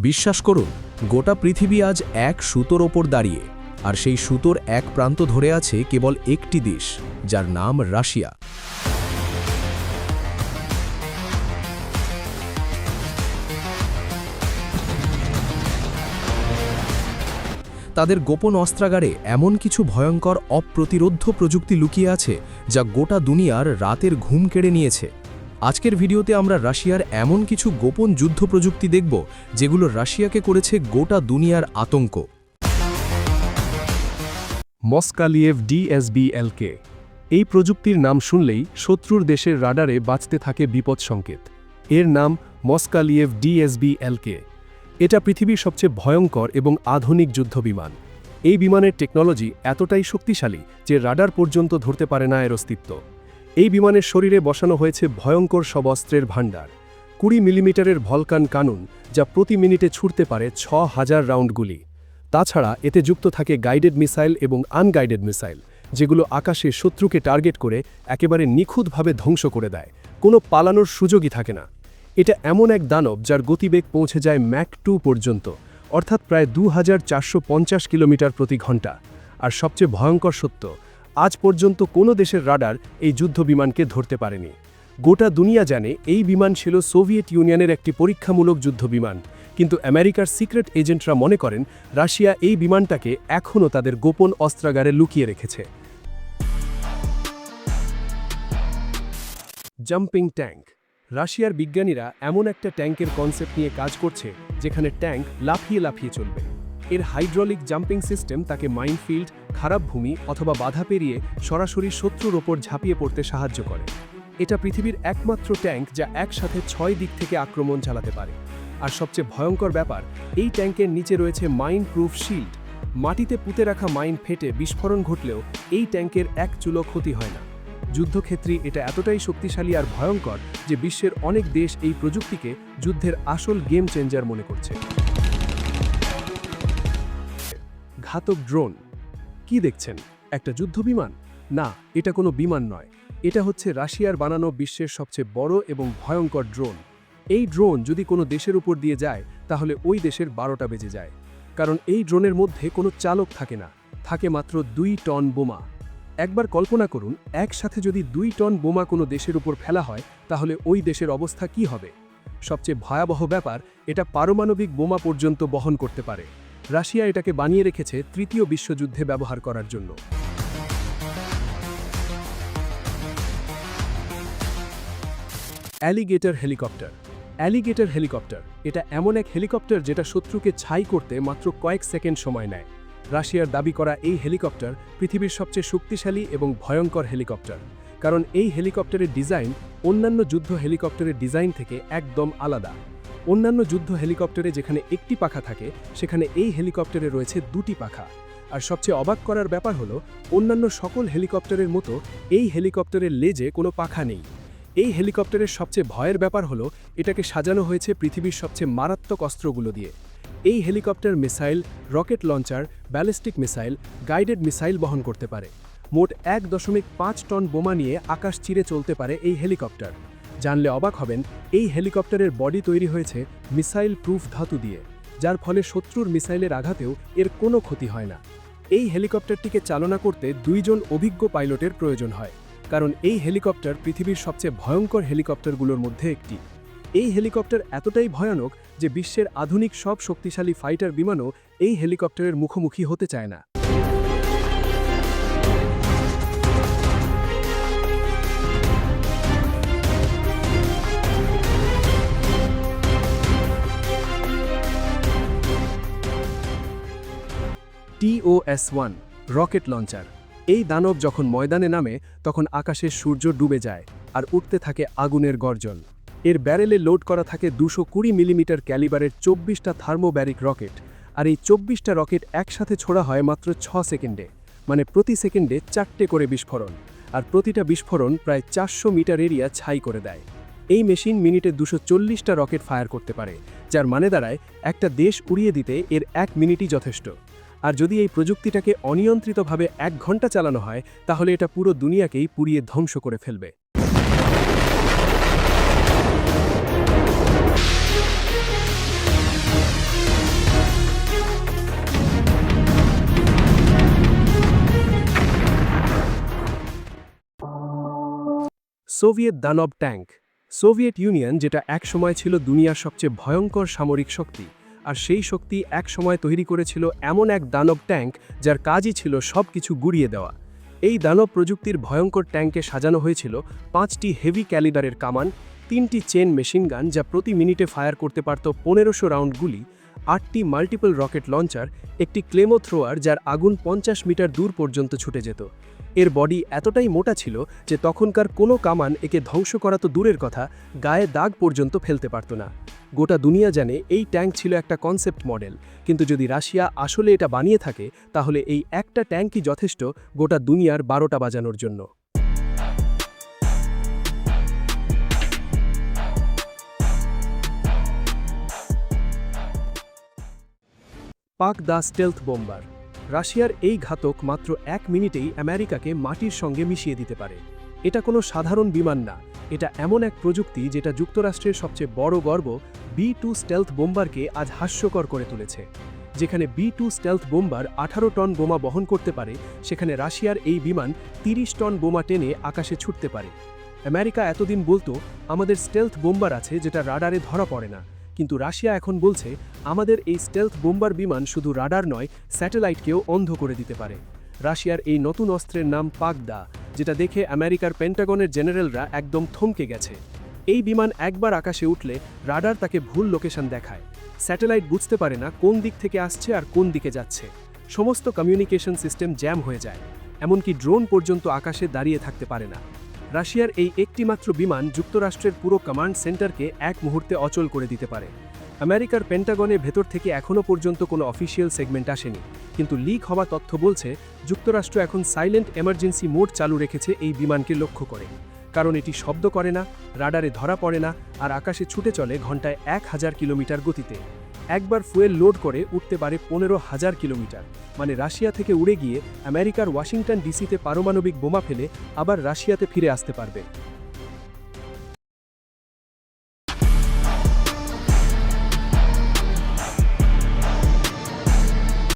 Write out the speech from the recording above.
বিশ্বাস করুন, গোটা পৃথিবী আজ এক সুতোর ওপর দাঁড়িয়ে, আর সেই সুতোর এক প্রান্ত ধরে আছে কেবল একটি দেশ, যার নাম রাশিয়া। তাদের গোপন অস্ত্রাগারে এমন কিছু ভয়ঙ্কর অপ্রতিরোধ্য প্রযুক্তি লুকিয়ে আছে যা গোটা দুনিয়ার রাতের ঘুম কেড়ে নিয়েছে। আজকের ভিডিওতে আমরা রাশিয়ার এমন কিছু গোপন যুদ্ধ প্রযুক্তি দেখব যেগুলো রাশিয়াকে করেছে গোটা দুনিয়ার আতঙ্ক। মস্কালিয়েভ ডিএসবিএলকে। এই প্রযুক্তির নাম শুনলেই শত্রুর দেশের রাডারে বাজতে থাকে বিপদ সংকেত। এর নাম মস্কালিয়েভ ডিএসবিএলকে। এটা পৃথিবীর সবচেয়ে ভয়ঙ্কর এবং আধুনিক যুদ্ধবিমান। এই বিমানের টেকনোলজি এতটাই শক্তিশালী যে রাডার পর্যন্ত ধরতে পারে না এর অস্তিত্ব। এই বিমানের শরীরে বসানো হয়েছে ভয়ঙ্কর সব অস্ত্রের ভাণ্ডার। 20 মিলিমিটারের ভলকান কানুন, যা প্রতি মিনিটে ছুটতে পারে 6000 রাউন্ড গুলি। তাছাড়া এতে যুক্ত থাকে গাইডেড মিসাইল এবং আনগাইডেড মিসাইল, যেগুলো আকাশে শত্রুকে টার্গেট করে একেবারে নিখুঁতভাবে ধ্বংস করে দেয়। কোনো পালানোর সুযোগই থাকে না। এটা এমন এক দানব যার গতিবেগ পৌঁছে যায় ম্যাক 2 পর্যন্ত, অর্থাৎ প্রায় 2450 কিলোমিটার প্রতি ঘন্টা। আর সবচেয়ে ভয়ঙ্কর সত্য, আজ পর্যন্ত কোনো দেশের রাডার এই যুদ্ধবিমানকে ধরতে পারেনি। গোটা দুনিয়া জানে এই বিমান ছিল সোভিয়েত ইউনিয়নের একটি পরীক্ষামূলক যুদ্ধবিমান, কিন্তু আমেরিকার সিক্রেট এজেন্টরা মনে করেন রাশিয়া এই বিমানটাকে এখনও তাদের গোপন অস্ত্রাগারে লুকিয়ে রেখেছে। Jumping tank. রাশিয়ার বিজ্ঞানীরা এমন একটা ট্যাঙ্কের কনসেপ্ট নিয়ে কাজ করছে যেখানে ট্যাঙ্ক লাফিয়ে লাফিয়ে চলবে। এর হাইড্রোলিক জাম্পিং সিস্টেম তাকে মাইনফিল্ড, খারাপ ভূমি অথবা বাধা পেরিয়ে সরাসরি শত্রুর ওপর ঝাঁপিয়ে পড়তে সাহায্য করে। এটা পৃথিবীর একমাত্র ট্যাঙ্ক যা একসাথে 6 দিক থেকে আক্রমণ চালাতে পারে। আর সবচেয়ে ভয়ঙ্কর ব্যাপার, এই ট্যাঙ্কের নিচে রয়েছে মাইন প্রুফ শিল্ড। মাটিতে পুঁতে রাখা মাইন ফেটে বিস্ফোরণ ঘটলেও এই ট্যাঙ্কের এক চুলো ক্ষতি হয় না। যুদ্ধক্ষেত্রে এটা এতটাই শক্তিশালী আর ভয়ঙ্কর যে বিশ্বের অনেক দেশ এই প্রযুক্তিকে যুদ্ধের আসল গেম চেঞ্জার মনে করছে। ঘাতক ড্রোন। কি দেখছেন? একটা যুদ্ধবিমান? না, এটা কোনো বিমান নয়। এটা হচ্ছে রাশিয়ার বানানো বিশ্বের সবচেয়ে বড় এবং ভয়ঙ্কর ড্রোন। এই ড্রোন যদি কোনো দেশের উপর দিয়ে যায় তাহলে ওই দেশের 12টা বেজে যায়। কারণ এই ড্রোনের মধ্যে কোনো চালক থাকে না, থাকে মাত্র 2 টন বোমা। একবার কল্পনা করুন, একসাথে যদি 2 টন বোমা কোনো দেশের উপর ফেলা হয় তাহলে ওই দেশের অবস্থা কি হবে? সবচেয়ে ভয়াবহ ব্যাপার, এটা পারমাণবিক বোমা পর্যন্ত বহন করতে পারে। রাশিয়া এটাকে বানিয়ে রেখেছে তৃতীয় বিশ্বযুদ্ধে ব্যবহার করার জন্য। Alligator helicopter. অ্যালিগেটর হেলিকপ্টার এটা এমন এক হেলিকপ্টার যেটা শত্রুকে ছাই করতে মাত্র কয়েক সেকেন্ড সময় নেয়। রাশিয়ার দাবি করা এই হেলিকপ্টার পৃথিবীর সবচেয়ে শক্তিশালী এবং ভয়ঙ্কর হেলিকপ্টার, কারণ এই হেলিকপ্টারের ডিজাইন অন্যান্য যুদ্ধ হেলিকপ্টারের ডিজাইন থেকে একদম আলাদা। অন্যান্য যুদ্ধ হেলিকপ্টারে যেখানে একটি পাখা থাকে, সেখানে এই হেলিকপ্টারে রয়েছে 2টি পাখা। আর সবচেয়ে অবাক করার ব্যাপার হলো, অন্যান্য সকল হেলিকপ্টারের মতো এই হেলিকপ্টারের লেজে কোনো পাখা নেই। এই হেলিকপ্টারের সবচেয়ে ভয়ের ব্যাপার হলো, এটাকে সাজানো হয়েছে পৃথিবীর সবচেয়ে মারাত্মক অস্ত্রগুলো দিয়ে। এই helicopter missile, rocket launcher, ballistic missile, guided missile বহন করতে পারে। মোট 1.5 টন বোমা নিয়ে আকাশ চিরে চলতে পারে এই হেলিকপ্টার। জানলে অবাক হবেন, এই হেলিকপ্টারের বডি তৈরি হয়েছে মিসাইল প্রুফ ধাতু দিয়ে, যার ফলে শত্রুর মিসাইলের আঘাতেও এর কোনো ক্ষতি হয় না। এই হেলিকপ্টারটিকে চালনা করতে 2 জন অভিজ্ঞ পাইলটের প্রয়োজন হয়, কারণ এই হেলিকপ্টার পৃথিবীর সবচেয়ে ভয়ঙ্কর হেলিকপ্টারগুলোর মধ্যে একটি। এই হেলিকপ্টার এতটাই ভয়ানক যে বিশ্বের আধুনিক সব শক্তিশালী ফাইটার বিমানও এই হেলিকপ্টারের মুখোমুখি হতে চায় না। TOS-1 rocket launcher. এই দানব যখন ময়দানে নামে তখন আকাশে সূর্য ডুবে যায় আর উঠতে থাকে আগুনের গর্জন। এর ব্যারেলে লোড করা থাকে 220 মিলিমিটার ক্যালিবারের 24টা থার্মোব্যারিক রকেট। আর এই 24টা রকেট একসাথে ছোড়া হয় মাত্র 6 সেকেন্ডে, মানে প্রতি সেকেন্ডে 4টে করে বিস্ফোরণ। আর প্রতিটা বিস্ফোরণ প্রায় 400 মিটার এরিয়া ছাই করে দেয়। এই মেশিন মিনিটে 240টা রকেট ফায়ার করতে পারে, যার মানে দাঁড়ায় একটা দেশ উড়িয়ে দিতে এর 1 মিনিটই যথেষ্ট। আর যদি এই প্রযুক্তিটাকে অনিয়ন্ত্রিতভাবে 1 ঘন্টা চালানো হয় তাহলে এটা পুরো দুনিয়াকেই পুড়িয়ে ধ্বংস করে ফেলবে। সোভিয়েত দানব ট্যাঙ্ক। সোভিয়েত ইউনিয়ন, যেটা একসময় ছিল দুনিয়ার সবচেয়ে ভয়ঙ্কর সামরিক শক্তি, আর সেই শক্তি একসময় তৈরি করেছিল এমন এক দানব ট্যাঙ্ক যার কাজই ছিল সবকিছু গুড়িয়ে দেওয়া। এই দানব প্রযুক্তির ভয়ঙ্কর ট্যাঙ্কে সাজানো হয়েছিল 5টি হেভি ক্যালিবারের কামান, 3টি চেন মেশিনগান যা প্রতি মিনিটে ফায়ার করতে পারত 1500 রাউন্ড গুলি, 8টি মাল্টিপল রকেট লঞ্চার, একটি ক্লেমো থ্রোয়ার যার আগুন 50 মিটার দূর পর্যন্ত ছুটে যেত। এর বডি এতটাই মোটা ছিল যে তখনকার কোনো কামান একে ধ্বংস করা তো দূরের কথা, গায়ে দাগ পর্যন্ত ফেলতে পারত না। গোটা দুনিয়া জানে এই ট্যাঙ্ক ছিল একটা কনসেপ্ট মডেল, কিন্তু যদি রাশিয়া আসলে এটা বানিয়ে থাকে তাহলে এই একটা ট্যাঙ্কই যথেষ্ট গোটা দুনিয়ার 12টা বাজানোর জন্য। পাক দা স্টেলথ বোম্বার। রাশিয়ার এই ঘাতক মাত্র 1 মিনিটেই আমেরিকাকে মাটির সঙ্গে মিশিয়ে দিতে পারে। এটা কোনো সাধারণ বিমান না, এটা এমন এক প্রযুক্তি যেটা যুক্তরাষ্ট্রের সবচেয়ে বড় গর্ব B-2 স্টেলথ বোম্বারকে আজ হাস্যকর করে তুলেছে। যেখানে B-2 স্টেলথ বোম্বার 18 টন বোমা বহন করতে পারে, সেখানে রাশিয়ার এই বিমান 30 টন বোমা টেনে আকাশে ছুটতে পারে। আমেরিকা এতদিন বলতো আমাদের স্টেলথ বোম্বার আছে যেটা রাডারে ধরা পড়ে না, কিন্তু রাশিয়া এখন বলছে আমাদের এই স্টেলথ বোম্বার বিমান শুধু রাডার নয়, স্যাটেলাইটকেও অন্ধ করে দিতে পারে। রাশিয়ার এই নতুন অস্ত্রের নাম পাকদা, যেটা দেখে আমেরিকার পেন্টাগনের জেনারেলরা একদম থমকে গেছে। এই বিমান একবার আকাশে উঠলে রাডার তাকে ভুল লোকেশন দেখায়, স্যাটেলাইট বুঝতে পারে না কোন দিক থেকে আসছে আর কোন দিকে যাচ্ছে, সমস্ত কমিউনিকেশন সিস্টেম জ্যাম হয়ে যায়, এমনকি ড্রোন পর্যন্ত আকাশে দাঁড়িয়ে থাকতে পারে না। রাশিয়ার এই একটিমাত্র বিমান যুক্তরাষ্ট্রের পুরো কমান্ড সেন্টারকে এক মুহূর্তে অচল করে দিতে পারে। আমেরিকার পেন্টাগনের ভেতর থেকে এখনও পর্যন্ত কোনো অফিসিয়াল সেগমেন্ট আসেনি, কিন্তু লিক হওয়া তথ্য বলছে যুক্তরাষ্ট্র এখন সাইলেন্ট এমার্জেন্সি মোড চালু রেখেছে এই বিমানকে লক্ষ্য করে, কারণ এটি শব্দ করে না, রাডারে ধরা পড়ে না, আর আকাশে ছুটে চলে ঘন্টায় 1000 কিলোমিটার গতিতে। একবার ফুয়েল লোড করে উঠতে পারে 15,000 কিলোমিটার, মানে রাশিয়া থেকে উড়ে গিয়ে আমেরিকার ওয়াশিংটন ডিসিতে পারমাণবিক বোমা ফেলে আবার রাশিয়াতে ফিরে আসতে পারবে।